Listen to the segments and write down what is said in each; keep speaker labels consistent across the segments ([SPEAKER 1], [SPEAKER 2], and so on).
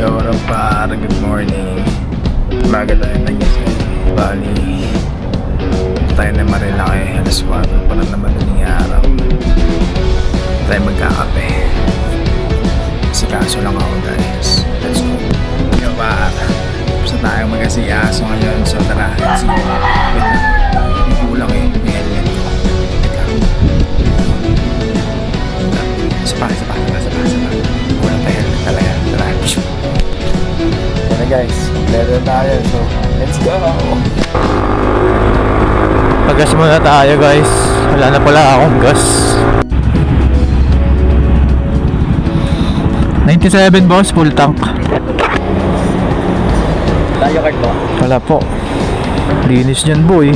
[SPEAKER 1] Yo, what up, par? Good morning. Umaga tayo nagising. Bali, tayo na Marilaki. Alas 4 pa na naman ng araw. Tayo magkakape. Kasi kaso lang ako, guys. Let's go. Yo, par. Tapos na tayo mag-asiaso ngayon. So, tara. Let's go. Wait lang. May kulang eh. May helmet ko. Wait lang. Sapa. Kulang tayo helmet talaga. Tara. Yan na, guys. Level tayo. So, let's go.
[SPEAKER 2] Pagas muna tayo, guys. Wala na pala akong gas. 97 boss, full tank.
[SPEAKER 1] Tayo card mo?
[SPEAKER 2] Wala po. Linis dyan, boy.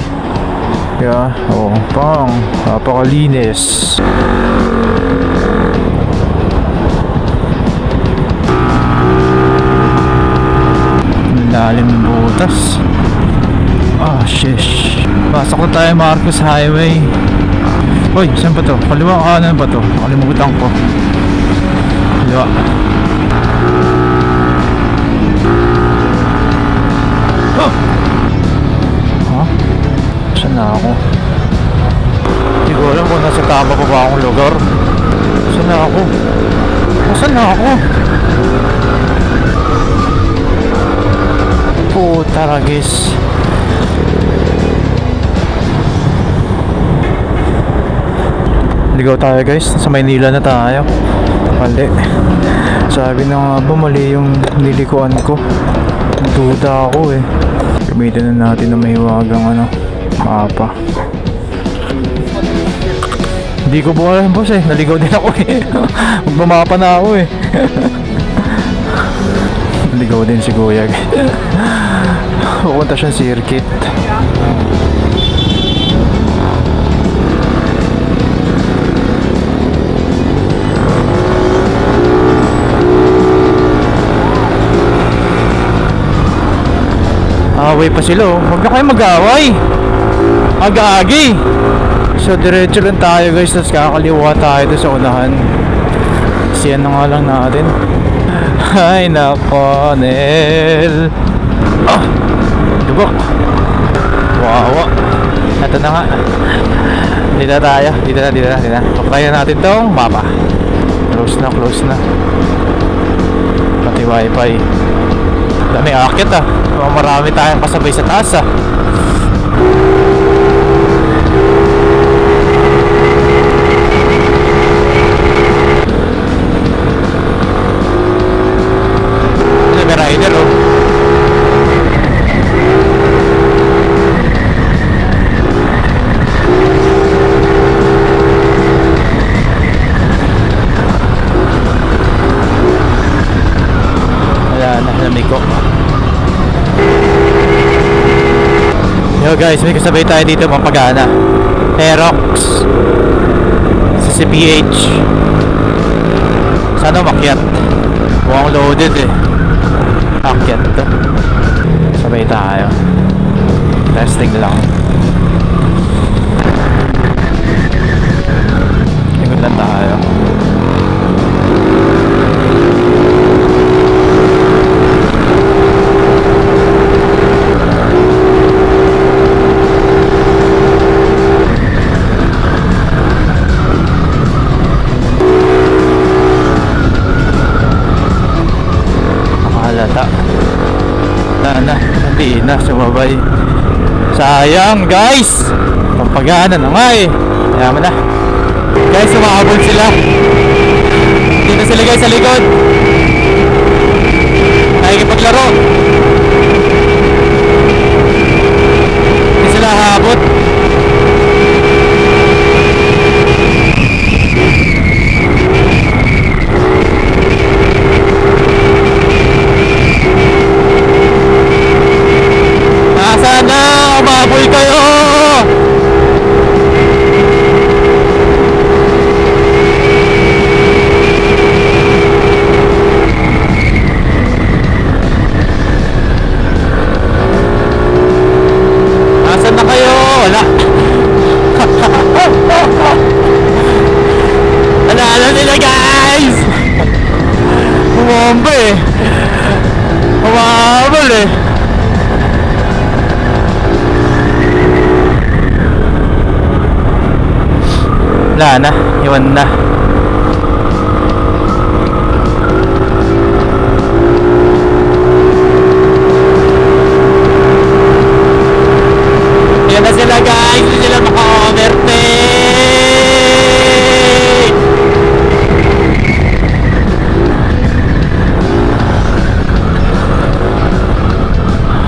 [SPEAKER 2] Kaya, pang napakalinis. Lalim ng butas. Shish. Pasok na tayo Marcos Highway. Uy, saan ba to? Kaliwa kanan ba to? Nakalimutan ko. Kaliwa. Saan na ako? Hindi ko alam kung nasa tama pa ba akong lugar. Saan na ako? Saan na ako? Puta ragis. Ligaw tayo, guys. Sa Maynila na tayo. Mali. Sabi na nga ba mali yung nilikuan ko. Duda ako eh. Gamitin na natin na may hiwagang mapa. Hindi ko buwan, boss eh. Naligaw din ako eh. Magmamapa na ako eh. Naligaw din si Kuya. Pupunta siyang circuit. Away pa sila oh. Huwag na kayo mag-away. Aga-agi. So diretso lang tayo, guys. Tapos kakaliwa tayo doon sa unahan. Siyan na nga lang natin. Ay nako, Nel. Lubok. Wawa. Ito na nga. Dito na tayo. Dito na. Pagtayo natin tong mapa. Close na. Pati wifi. Dami akit ah. Marami tayong kasabay sa taas ah. May rider oh. Wala na, lamig ko. Yo guys, may kasabay tayo dito Pampagana. Aerox sa CPH. Sana makyat. Mukhang loaded eh. Akyat to. Sabay tayo. Testing lang. Tingnan lang tayo. Hindi na sumabay. Sayang guys. Pampagana na nga eh. Yaman na. Guys, sumakabol sila. Dito sila guys sa likod. Nakikipaglaro. Hindi sila habot. Sana umabol kayo. Nasaan na kayo? Wala. Wala nila guys. Bumomba eh. habol eh. Wala na, iwan na. Yan na sila guys, hindi sila maka-overtake.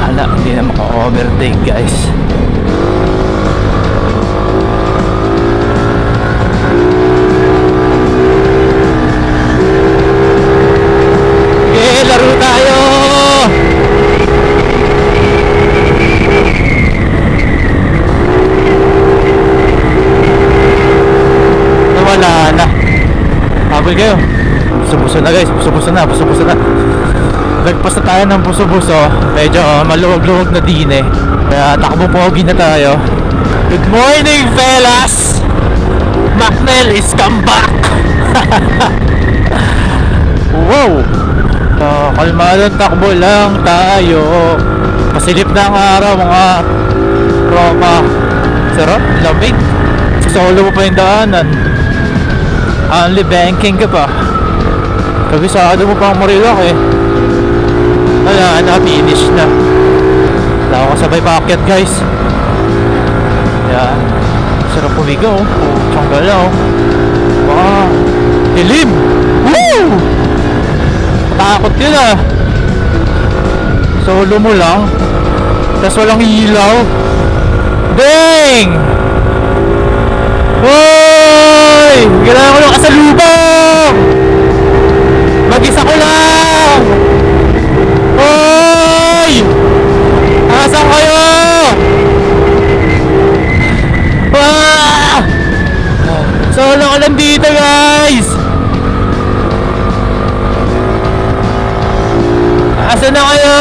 [SPEAKER 2] Hala, hindi na maka-overtake guys. Okay, laro tayo. Wala na. Habol kayo. Buso-buso na guys. Buso-buso na. Buso-buso na. Lagpas na tayo ng buso-buso. Medyo maluwag-luwag na din eh. Kaya takbo pogi na tayo. Good morning fellas. Macnel is come back. Wow. Kalmadong takbo lang tayo. Pasilip na ang araw mga tropa. Sarap. Lamig. Solo mo pa yung daanan. Only banking ka pa. Kabisado mo pang Marilak eh. Wala na, finish na. Wala ako kasabay paakyat guys. Yan. Sarap pumigaw. Putsang galaw. Wow. Dilim. Woo! Takot yun ah. Solo mo lang. Tas walang ilaw. Dang! Hoy! Kailangan ko lang kasalubong! Mag-isa ko lang! Hoy! Asan kayo? Ah! Solo ko lang dito guys! Asan na kayo?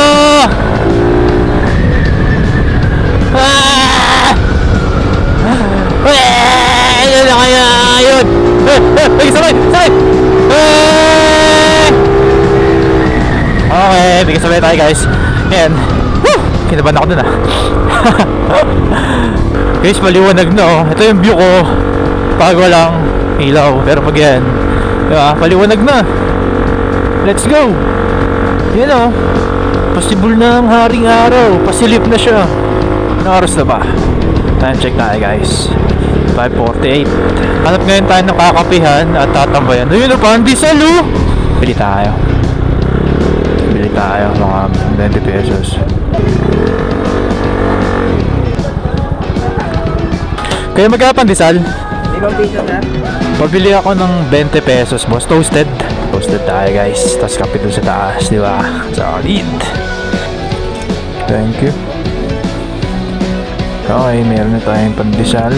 [SPEAKER 2] Ah! Ayun na kaya, ayun. Ay, sabay, sabay. Okay, bigyan sabay tayo guys. Ayan. Woo! Kinabahan ako dun ah. Guys, maliwanag na oh. Ito yung view ko pag walang ilaw. Pero pag yan, diba, paliwanag na. Let's go. Yan oh. Possible na ang haring araw. Pasilip na siya. Anong oras na ba? Time check tayo guys. 5:48. Hanap ngayon tayo ng kakapihan at tatambayan. Ayun na pa, hindi salo. Bili tayo. Bili tayo mga 20 pesos. Kaya magkapandesal? Pabili ako ng 20 pesos boss. Toasted. Toasted tayo guys. Tapos kape dun sa taas, di ba? Solid. Thank you. Okay, meron na tayong pandesal.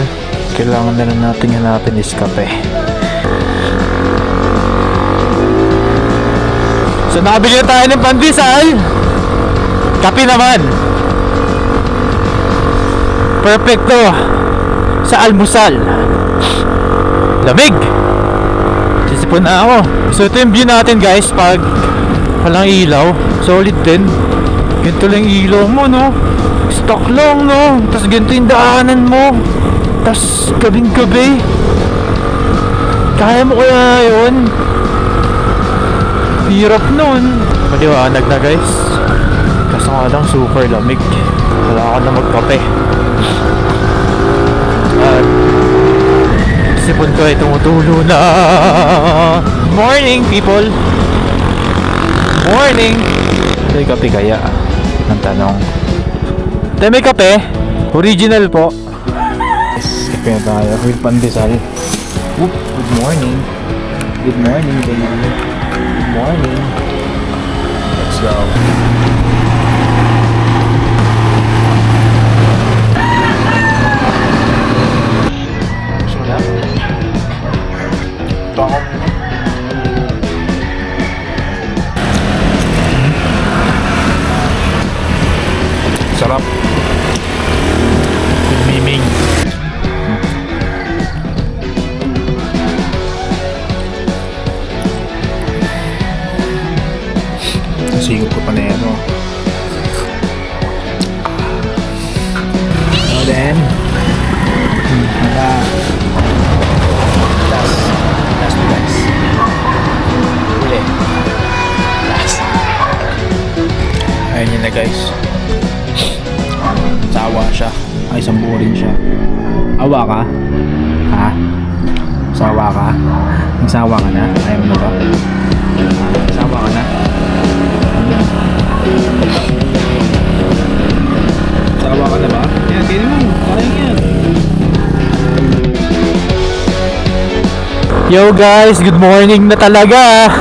[SPEAKER 2] Kailangan na lang natin hanapin is kape. So nakabili na tayo ng pandesal. Kape naman. Perfecto sa almusal. Lamig. Sisipon na ako. So ito yung view natin guys pag walang ilaw. Solid din. Ganito lang yung ilaw mo no. Stock lang no. Tapos ganito yung daanan mo. Tapos gabing gabi. Kaya mo kaya yun? Hirap nun. Maliwanag na guys. Kaso nga lang super lamig. Wala ka na magkape. At sipon ko ay tumutulo na. Morning people. Morning. May kape kaya? Ang tanong. Tayo may kape? Original po. Kape na tayo with pandesal. Whoop, good morning. Good morning baby. Good morning. Let's go. Sarap. Miming. Ayun yun na guys. Sawa siya. Ay, samburin siya. Awa ka? Ha? Sawa ka? Nagsawa ka na? Ayaw mo na ba? Sawa ka na? Sawa ka na ba? Yan, tingin mo. Sayang yan. Yo guys, good morning na talaga.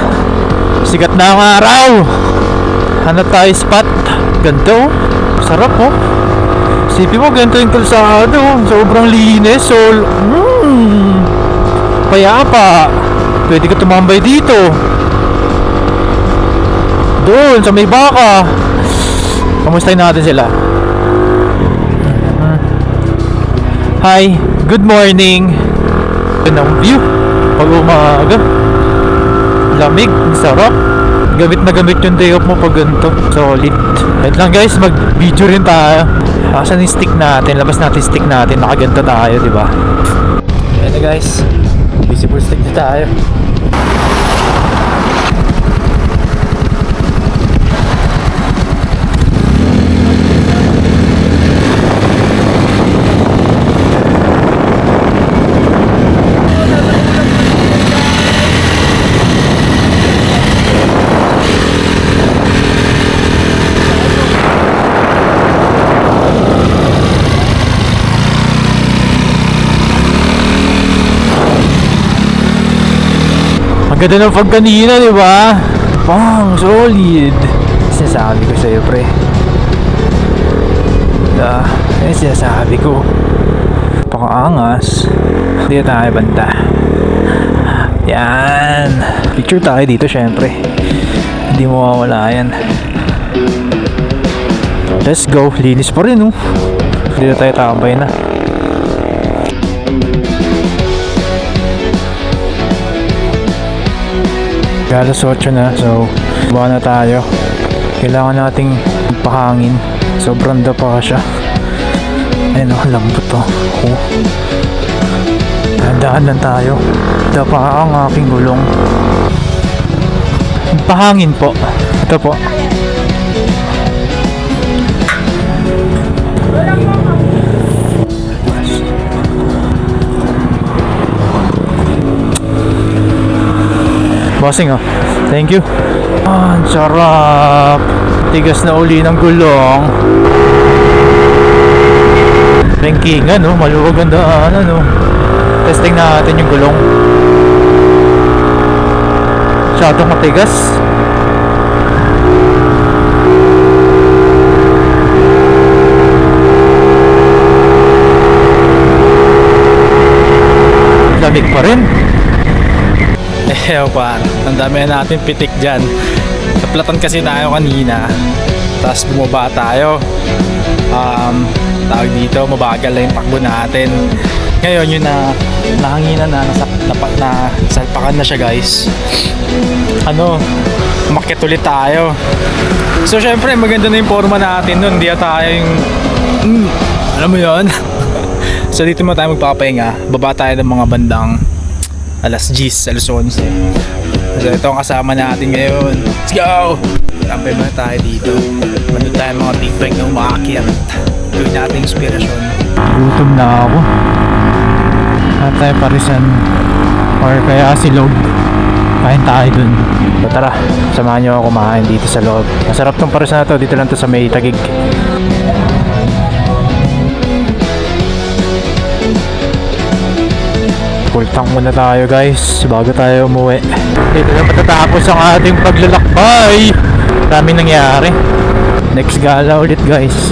[SPEAKER 2] Sikat na ang araw. Hanap tayo spot. Ganto. Sarap oh. Isipin mo, ganito yung kalsado. Sobrang linis. So, payapa. Pwede ka tumambay dito. Doon, sa may baka. Kamustahin natin sila. Hi, good morning. Ganda ang view. Pag umaga. Lamig, sarap. Gamit na gamit yung day off mo pag ganito. Solid. Wait lang guys, mag-video rin tayo. Asan yung stick natin? Labas natin yung stick natin. Nakaganto tayo, di ba? Ayan na guys. Visible stick na tayo. Ang ganda ng pag kanina, di ba? Pang, solid. Sinasabi ko sa'yo, pre. Sinasabi ko. Pakaangas. Hindi tayo banta. Yan. Picture tayo dito, syempre. Hindi mo mawawala yan. Let's go. Linis pa rin, oh. Hindi na tayo tambay na. Alas 8 na, so buha na tayo. Kailangan nating pahangin. Sobrang dapa siya. Ayun oh, lambot to. Oh. Dahan lang tayo. Dapa ang aking gulong. Pahangin po. Ito po. Bossing oh. Thank you. Ang sarap. Tigas na uli ng gulong. Rankingan no, maluwag ang daanan no. Testing natin yung gulong. Masyadong matigas. Lamig pa rin. Pa, ang dami na natin pitik dyan. Naplatan kasi tayo kanina, tapos bumaba tayo. Tawag dito, mabagal lang yung takbo natin. Ngayon yun na nahanginan na, salpakan na siya guys. Umakyat ulit tayo. So syempre maganda na yung forma natin nun. Hindi tayo yung alam mo yun. So dito mo tayo magpapahinga. Baba tayo ng mga bandang alas 10, alas 11. So ito ang kasama natin ngayon. Let's go! Tampay muna tayo dito. Manood tayo mga big bike na umaakyat. Gawin natin inspirasyon. Gutom na ako. At tayo parisan or kaya silog. Kain tayo dun. So tara, samahan nyo ako kumain dito sa loob. Masarap tong parisan na to. Dito lang to sa may Tagig. Full tank muna tayo guys bago tayo umuwi. Dito na matatapos ang ating paglalakbay. Maraming nangyari. Next gala ulit guys.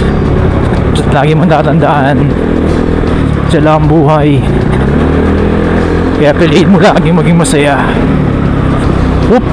[SPEAKER 2] Just lagi mong tatandaan, siya lang ang buhay. Kaya piliin mo lagi maging masaya. Whoop!